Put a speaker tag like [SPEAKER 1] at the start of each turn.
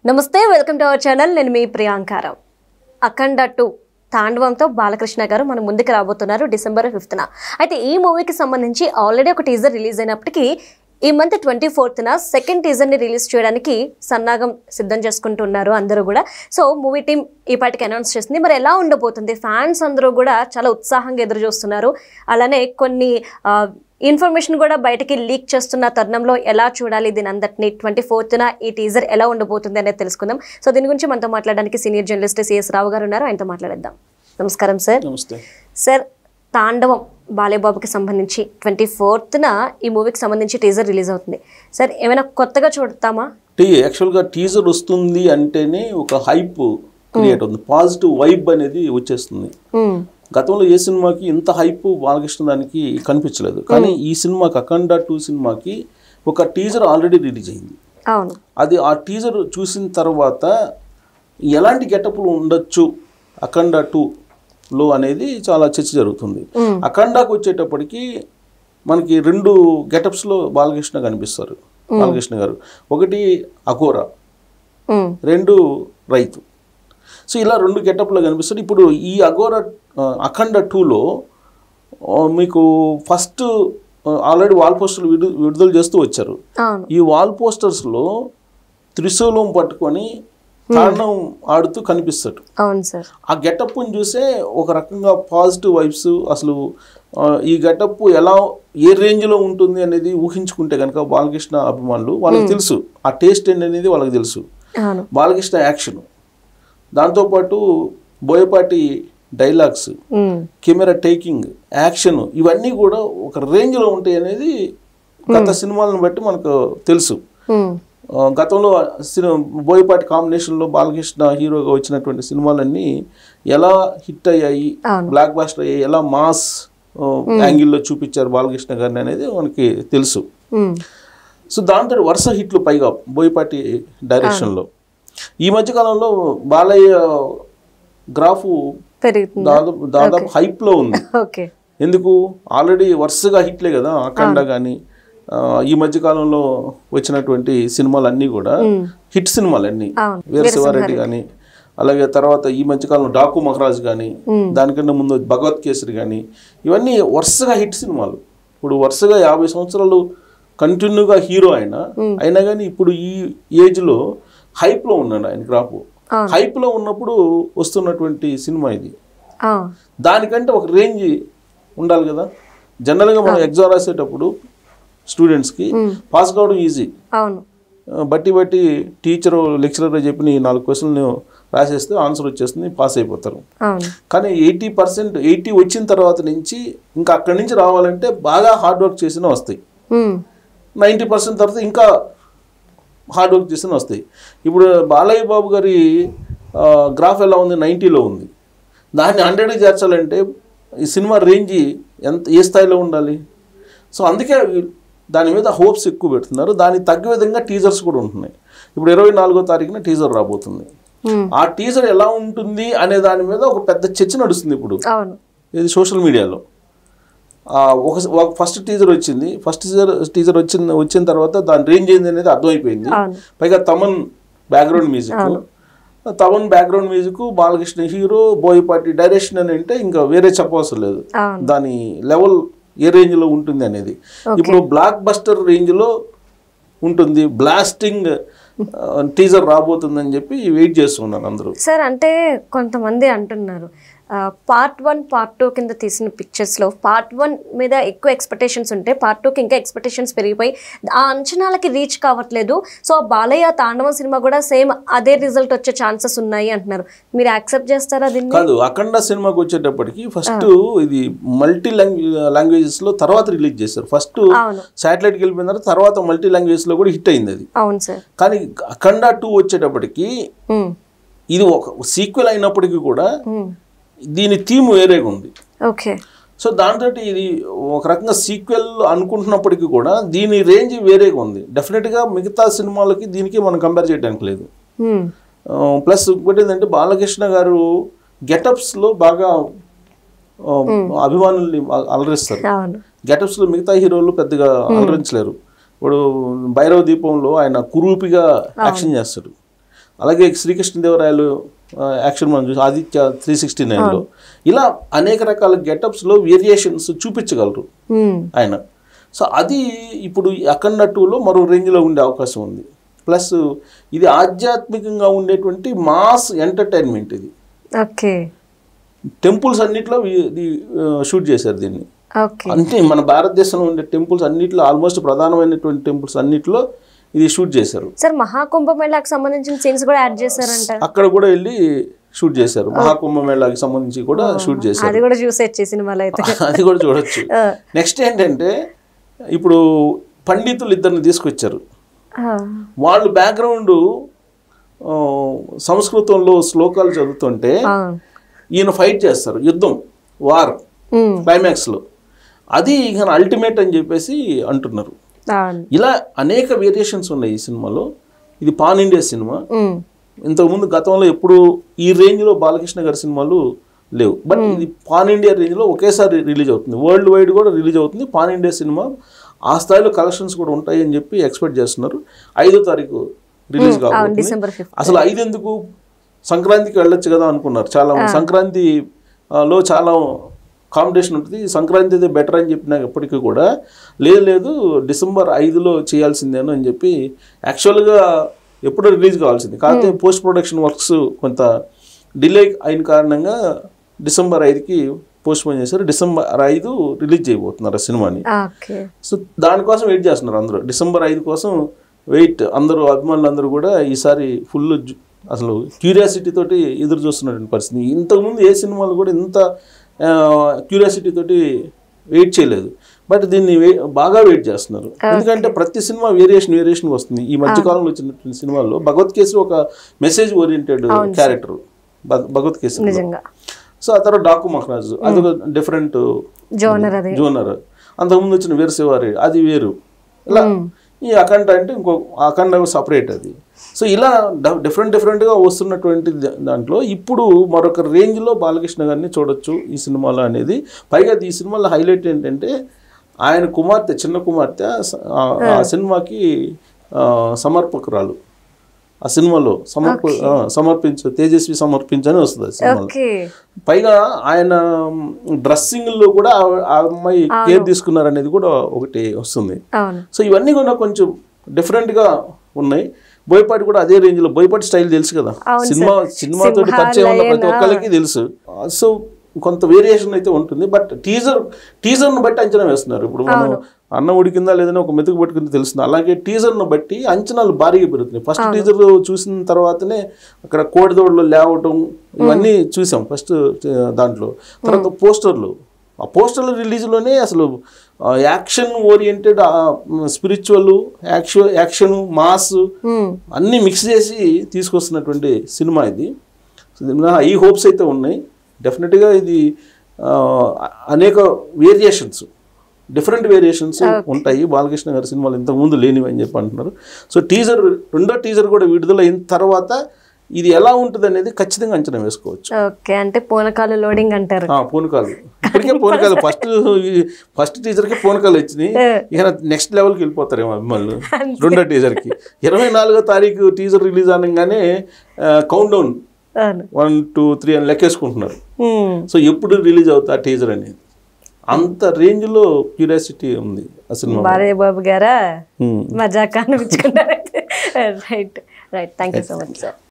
[SPEAKER 1] నమస్తే welcome to our channel నేను మీ ప్రియాంకారావు అఖండ 2 తాండవంతో బాలకృష్ణ గారు మన ముందుకు రాబోతున్నారు డిసెంబర్ 5న అయితే ఈ మూవీకి సంబంధించి ఆల్రెడీ ఒక టీజర్ రిలీజ్ అయినప్పటికీ ఈ మంత్ 24న సెకండ్ టీజర్ ని రిలీజ్ చేయడానికి సన్నాగం సిద్ధం చేసుకుంటున్నారు అందరూ కూడా సో మూవీ టీం ఈ పాటికి అనౌన్స్ చేసింది మరి ఎలా ఉండబోతుంది ఫ్యాన్స్ అందరూ కూడా చాలా ఉత్సాహంగా ఎదురు చూస్తున్నారు అలానే కొన్ని ఇన్ఫర్మేషన్ కూడా బయటకి లీక్ చేస్తున్న తరుణంలో ఎలా చూడాలి దీని అందరినీ 24న ఈ టీజర్ ఎలా ఉండబోతుంది అనేది తెలుసుకుందాం సో దీని గురించి మనతో మాట్లాడడానికి సీనియర్ జర్నలిస్ట్ సిఎస్ రావు గారు ఉన్నారు ఆయనతో మాట్లాడేద్దాం నమస్కారం సార్
[SPEAKER 2] నమస్తే
[SPEAKER 1] సార్ తాండవం బాలేబాబుకి సంబంధించి 24న ఈ మూవీకి సంబంధించి టీజర్ రిలీజ్ అవుతుంది సార్ ఏమైనా కొత్తగా చూడతామా
[SPEAKER 2] యాక్చువల్గా టీజర్ వస్తుంది అంటేనే ఒక హైప్ క్రియేట్ అవుతుంది పాజిటివ్ వైబ్ అనేది వచ్చేస్తుంది గతంలో ఏ సినిమాకి ఇంత హైప్ బాలకృష్ణ దానికి కనిపించలేదు కానీ ఈ సినిమాకి అఖండ 2 సినిమాకి ఒక టీజర్ ఆల్రెడీ రిలీజ్ అయింది
[SPEAKER 1] అవును
[SPEAKER 2] అది ఆ టీజర్ చూసిన తర్వాత ఎలాంటి గెటప్లు ఉండొచ్చు అఖండ 2లో అనేది చాలా చర్చ జరుగుతుంది అఖండాకు వచ్చేటప్పటికి మనకి 2 గెటప్స్లో బాలకృష్ణ కనిపిస్తారు బాలకృష్ణ గారు ఒకటి అఘోరా 2 రైతు సో ఇలా 2 గెటప్లో కనిపిస్తారు ఇప్పుడు ఈ అఘోరా అఖండ 2లో మీకు ఫస్ట్ ఆల్రెడీ వాల్ పోస్టర్లు విడుదల చేస్తూ వచ్చారు ఈ వాల్ పోస్టర్స్లో త్రిశూలం పట్టుకొని తాండవం ఆడుతూ కనిపిస్తాడు ఆ గెటప్ని చూసే ఒక రకంగా పాజిటివ్ వైబ్స్ అసలు ఈ గెటప్ ఎలా ఏ రేంజ్లో ఉంటుంది అనేది ఊహించుకుంటే కనుక బాలకృష్ణ అభిమానులు వాళ్ళకి తెలుసు ఆ టేస్ట్ ఏంటనేది వాళ్ళకి తెలుసు బాలకృష్ణ యాక్షన్ దాంతోపాటు Boyapati dialogues camera taking action ఇవన్నీ కూడా ఒక రేంజ్లో ఉంటాయి అనేది గత సినిమాలను బట్టి మనకు తెలుసు గతంలో బోయపాటి కాంబినేషన్లో బాలకృష్ణ హీరోగా వచ్చినటువంటి సినిమాలన్నీ ఎలా హిట్ అయ్యాయి బ్లాక్ బాస్టర్ అయ్యాయి ఎలా మాస్ యాంగిల్లో చూపించారు బాలకృష్ణ గారిని అనేది మనకి తెలుసు సో దాంతో వరుస హిట్లు పైగా బోయపాటి డైరెక్షన్లో ఈ మధ్యకాలంలో బాలయ్య గ్రాఫ్ దాదాపు హైప్లో ఉంది ఎందుకు ఆల్రెడీ వరుసగా హిట్లే కదా అఖండ కానీ ఈ మధ్యకాలంలో వచ్చినటువంటి సినిమాలన్నీ కూడా హిట్ సినిమాలన్నీ వీర శివారెడ్డి కానీ అలాగే తర్వాత ఈ మధ్యకాలంలో డాకు మహారాజ్ కానీ దానికన్నా ముందు భగవత్ కేసరి కానీ ఇవన్నీ వరుసగా హిట్ సినిమాలు ఇప్పుడు వరుసగా 50 సంవత్సరాలు కంటిన్యూగా హీరో అయినా కానీ ఇప్పుడు ఈ ఏజ్లో హైప్లో ఉన్నాడు ఆయన గ్రాఫ్ హైప్లో ఉన్నప్పుడు వస్తున్నటువంటి సినిమా ఇది దానికంటే ఒక రేంజ్ ఉండాలి కదా జనరల్గా మనం ఎగ్జామ్ రాసేటప్పుడు స్టూడెంట్స్కి పాస్ కావడం ఈజీ బట్టి టీచరు లెక్చరర్ చెప్పి 4 క్వశ్చన్లు రాసేస్తే ఆన్సర్ వచ్చేస్తుంది పాస్ అయిపోతారు కానీ 80% వచ్చిన తర్వాత నుంచి ఇంకా అక్కడి నుంచి రావాలంటే బాగా హార్డ్ వర్క్ చేసినా వస్తాయి 90% తర్వాత ఇంకా హార్డ్ వర్క్ చేసిన వస్తాయి ఇప్పుడు బాలయ్య బాబు గారి గ్రాఫ్ ఎలా ఉంది 90లో ఉంది దాన్ని 100కి చేర్చాలంటే ఈ సినిమా రేంజ్ ఏ స్థాయిలో ఉండాలి సో అందుకే దాని మీద హోప్స్ ఎక్కువ పెడుతున్నారు దానికి తగ్గ విధంగా టీజర్స్ కూడా ఉంటున్నాయి ఇప్పుడు 24వ తారీఖున టీజర్ రాబోతుంది ఆ టీజర్ ఎలా ఉంటుంది అనే దాని మీద ఒక పెద్ద చర్చ నడుస్తుంది ఇప్పుడు ఇది సోషల్ మీడియాలో ఫస్ట్ టీజర్ వచ్చింది ఫస్ట్ టీజర్ వచ్చిన తర్వాత దాని రేంజ్ ఏంది అనేది అర్థమైపోయింది పైగా Thaman background music Balakrishna hero Boyapati direction అని అంటే ఇంకా వేరే చెప్పవసరం లేదు దాని లెవెల్ ఏ రేంజ్లో ఉంటుంది అనేది ఇప్పుడు బ్లాక్ బస్టర్ రేంజ్లో ఉంటుంది బ్లాస్టింగ్ టీజర్ రాబోతుందని చెప్పి వెయిట్ చేస్తున్నారు అందరూ
[SPEAKER 1] సార్ అంటే కొంతమంది అంటున్నారు పార్ట్ 1 పార్ట్ 2 కింద తీసిన పిక్చర్స్లో పార్ట్ 1 మీద ఎక్కువ ఎక్స్పెక్టేషన్స్ ఉంటే పార్ట్ 2కి ఇంకా ఎక్స్పెక్టేషన్స్ పెరిగిపోయి ఆ అంచనాలకి రీచ్ కావట్లేదు సో బాలయ్య తాండవం సినిమా కూడా సేమ్ అదే రిజల్ట్ వచ్చే ఛాన్సెస్ ఉన్నాయి అంటున్నారు మీరు యాక్సెప్ట్ చేస్తారా దీన్ని
[SPEAKER 2] కాదు అఖండ సినిమాకి వచ్చేటప్పటికి ఫస్ట్ ఇది మల్టీ లాంగ్వేజెస్లో తర్వాత రిలీజ్ చేశారు ఫస్ట్ శాటిలైట్కి వెళ్ళిపోయిన తర్వాత మల్టీ లాంగ్వేజెస్లో కూడా హిట్ అయింది అది
[SPEAKER 1] అవును సార్
[SPEAKER 2] కానీ అఖండ 2 వచ్చేటప్పటికి ఇది ఒక సీక్వెల్ అయినప్పటికీ కూడా దీని థీమ్ వేరేగా ఉంది సో దాంతో ఇది ఒక రకంగా సీక్వెల్ అనుకుంటున్నప్పటికీ కూడా దీని రేంజ్ వేరేగా ఉంది డెఫినెట్గా మిగతా సినిమాలకి దీనికి మనం కంపేర్ చేయడానికి లేదు ప్లస్ ఇంకోటి ఏంటంటే బాలకృష్ణ గారు గెటప్స్లో బాగా అభిమానుల్ని అలరిస్తారు గెటప్స్లో మిగతా హీరోలు పెద్దగా అలరించలేరు ఇప్పుడు భైరవ దీపంలో ఆయన కురూపిగా యాక్షన్ చేస్తాడు అలాగే శ్రీకృష్ణదేవరాయలు యాక్షన్ మనం చూసి ఆదిత్య 369లో ఇలా అనేక రకాల గెటప్స్లో వేరియేషన్స్ చూపించగలరు ఆయన. సో అది ఇప్పుడు అఖండ 2లో మరో రేంజ్లో ఉండే అవకాశం ఉంది. ప్లస్ ఇది ఆధ్యాత్మికంగా ఉండేటువంటి మాస్ ఎంటర్టైన్మెంట్. ఇది
[SPEAKER 1] ఓకే
[SPEAKER 2] టెంపుల్స్ అన్నిట్లో షూట్ చేశారు దీన్ని. అంటే మన భారతదేశంలో ఉండే టెంపుల్స్ అన్నిట్లో ఆల్మోస్ట్ ప్రధానమైనటువంటి టెంపుల్స్ అన్నిట్లో ఇది షూట్ చేశారు.
[SPEAKER 1] సార్ మహాకుంభమేళాకి సంబంధించిన సీన్స్ కూడా యాడ్ చేశారంట.
[SPEAKER 2] అక్కడ కూడా వెళ్ళి షూట్ చేశారు. మహాకుంభమేళాకి సంబంధించి కూడా షూట్ చేశారు.
[SPEAKER 1] అది కూడా చూసేచ్చి సినిమాలో అయితే
[SPEAKER 2] అది కూడా చూడొచ్చు. నెక్స్ట్ ఏంటంటే ఇప్పుడు పండితులు ఇద్దరిని తీసుకొచ్చారు. వాళ్ళు బ్యాక్గ్రౌండ్ సంస్కృతంలో శ్లోకాలు చదువుతుంటే ఈయన ఫైట్ చేస్తారు, యుద్ధం, వార్ క్లైమాక్స్లో. అది ఇక అల్టిమేట్ అని చెప్పేసి అంటున్నారు. ఇలా అనేక వేరియేషన్స్ ఉన్నాయి ఈ సినిమాలో. ఇది పాన్ ఇండియా సినిమా. ఇంతకుముందు గతంలో ఎప్పుడు ఈ రేంజ్లో బాలకృష్ణ గారి సినిమాలు లేవు. బట్ ఇది పాన్ ఇండియా రేంజ్లో ఒకేసారి రిలీజ్ అవుతుంది. వరల్డ్ వైడ్ కూడా రిలీజ్ అవుతుంది. పాన్ ఇండియా సినిమా ఆ స్థాయిలో కలెక్షన్స్ కూడా ఉంటాయి అని చెప్పి ఎక్స్పెక్ట్ చేస్తున్నారు. 5వ తారీఖు రిలీజ్ కాబట్టి అసలు 5 ఎందుకు, సంక్రాంతికి వెళ్ళొచ్చు కదా అనుకున్నారు చాలా మంది. సంక్రాంతిలో చాలా కాంపిటీషన్ ఉంటుంది, సంక్రాంతి అయితే బెటర్ అని చెప్పినప్పటికీ కూడా లేదు డిసెంబర్ 5లో చేయాల్సిందేనో అని చెప్పి యాక్చువల్గా ఎప్పుడో రిలీజ్ కావాల్సింది. కాకపోతే పోస్ట్ ప్రొడక్షన్ వర్క్స్ కొంత డిలే అయిన కారణంగా డిసెంబర్ 5కి పోస్ట్ పోన్ చేశారు. డిసెంబర్ 5 రిలీజ్ చేయబోతున్నారు ఆ సినిమాని. సో దానికోసం వెయిట్ చేస్తున్నారు అందరూ. డిసెంబర్ 5 కోసం వెయిట్ అందరూ, అభిమానులు అందరూ కూడా ఈసారి ఫుల్ అసలు క్యూరియాసిటీ తోటి ఎదురు చూస్తున్నటువంటి పరిస్థితి. ఇంతకుముందు ఏ సినిమాలు కూడా ఇంత క్యూరియాసిటీ తోటి వెయిట్ చేయలేదు. బట్ దీన్ని బాగా వెయిట్ చేస్తున్నారు. ఎందుకంటే ప్రతి సినిమా వేరియేషన్ వస్తుంది. ఈ మధ్యకాలంలో వచ్చినటువంటి సినిమాల్లో భగవత్ కేసరి ఒక మెసేజ్ ఓరియంటెడ్ క్యారెక్టర్ భగవత్ కేసరి. సో ఆ తర్వాత డాకు మహారాజ్ అదొక డిఫరెంట్ జోనర్. అంతకుముందు వచ్చిన వీరశివారి అది వేరు. ఇలా ఈ అఖండ అంటే ఇంకో అఖండ సపరేట్ అది. సో ఇలా డిఫరెంట్గా వస్తున్నటువంటి దాంట్లో ఇప్పుడు మరొక రేంజ్లో బాలకృష్ణ గారిని చూడొచ్చు ఈ సినిమాలో అనేది. పైగా ఈ సినిమాలో హైలైట్ ఏంటంటే ఆయన కుమార్తె, చిన్న కుమార్తె ఆ సినిమాకి సమర్పకురాలు. ఆ సినిమాలో తేజస్వి సమర్పించని వస్తుంది ఆ సినిమాలో. పైగా ఆయన డ్రెస్సింగ్లో కూడా ఆ అమ్మాయి కేర్ తీసుకున్నారనేది కూడా ఒకటి వస్తుంది. సో ఇవన్నీ కూడా కొంచెం డిఫరెంట్గా ఉన్నాయి. బోయపాటి కూడా అదే రేంజ్లో, బోయపాటి స్టైల్ తెలుసు కదా, సినిమాతో పరిచయం ఉన్న ప్రతి ఒక్కరికి తెలుసు. సో కొంత వేరియేషన్ అయితే ఉంటుంది. బట్ టీజర్ను బట్టి అంచనా వేస్తున్నారు. ఇప్పుడు మనం అన్నం ఉడికిందా లేదని ఒక మెతుకు పట్టుకుంది తెలుస్తుంది. అలాగే టీజర్ను బట్టి అంచనాలు భారీగా పెరుగుతున్నాయి. ఫస్ట్ టీజర్ చూసిన తర్వాతనే అక్కడ కోడిదోడులో లేవటం ఇవన్నీ చూసాం ఫస్ట్ దాంట్లో. తర్వాత పోస్టర్లు, ఆ పోస్టర్ల రిలీజ్లోనే అసలు action oriented, spiritual, action, mass అన్నీ మిక్స్ చేసి తీసుకొస్తున్నటువంటి సినిమా ఇది. ఈ హోప్స్ అయితే ఉన్నాయి. డెఫినెట్గా ఇది అనేక డిఫరెంట్ వేరియేషన్స్ ఉంటాయి బాలకృష్ణ గారి సినిమాలు, ఇంతకుముందు లేనివి అని చెప్పి అంటున్నారు. సో రెండో టీజర్ కూడా విడుదల అయిన తర్వాత ఇది ఎలా ఉంటుంది అనేది ఖచ్చితంగా అంచనా వేసుకోవచ్చు.
[SPEAKER 1] అంటే పూనకాలు లోడింగ్ అంటారు.
[SPEAKER 2] పూనకాలు ఇప్పటికే పూనకాలు ఫస్ట్ టీజర్కి పూనకాలు వచ్చినాయి. ఇక నెక్స్ట్ లెవెల్కి వెళ్ళిపోతారేమో అభిమానులు. రెండో టీజర్కి 24వ తారీఖు టీజర్ రిలీజ్ అనగానే కౌంట్ డౌన్ 1, 2, 3 అని లెక్కేసుకుంటున్నారు. సో ఎప్పుడు రిలీజ్ అవుతా టీజర్ అనేది అంత రేంజ్లో క్యూరియాసిటీ ఉంది ఆ సినిమా.
[SPEAKER 1] బాలయ్య బాబు గారా మజాకా అనిపించుకున్నారు. Right thank you so much sir.